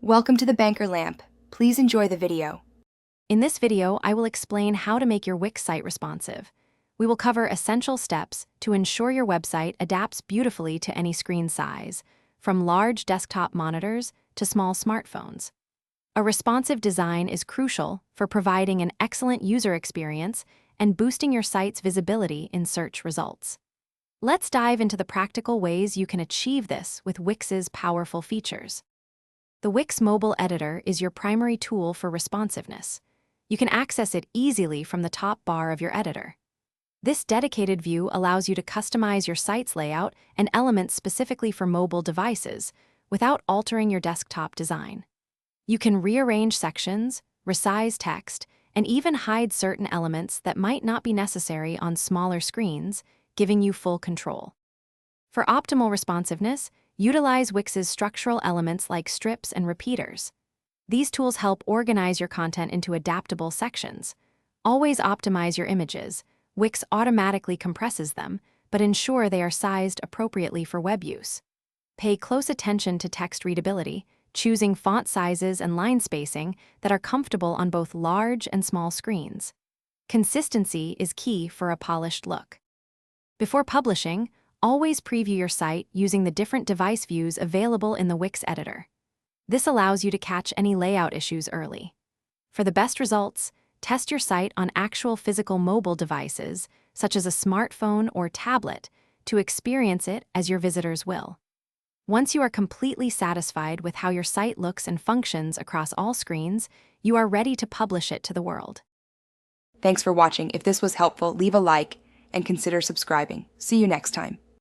Welcome to the Banker Lamp. Please enjoy the video. In this video, I will explain how to make your Wix site responsive. We will cover essential steps to ensure your website adapts beautifully to any screen size, from large desktop monitors to small smartphones. A responsive design is crucial for providing an excellent user experience and boosting your site's visibility in search results. Let's dive into the practical ways you can achieve this with Wix's powerful features. The Wix mobile editor is your primary tool for responsiveness. You can access it easily from the top bar of your editor. This dedicated view allows you to customize your site's layout and elements specifically for mobile devices without altering your desktop design. You can rearrange sections, resize text, and even hide certain elements that might not be necessary on smaller screens, giving you full control. For optimal responsiveness, utilize Wix's structural elements like strips and repeaters. These tools help organize your content into adaptable sections. Always optimize your images. Wix automatically compresses them, but ensure they are sized appropriately for web use. Pay close attention to text readability, choosing font sizes and line spacing that are comfortable on both large and small screens. Consistency is key for a polished look. Before publishing, always preview your site using the different device views available in the Wix editor. This allows you to catch any layout issues early. For the best results, test your site on actual physical mobile devices, such as a smartphone or tablet, to experience it as your visitors will. Once you are completely satisfied with how your site looks and functions across all screens, you are ready to publish it to the world. Thanks for watching. If this was helpful, leave a like and consider subscribing. See you next time.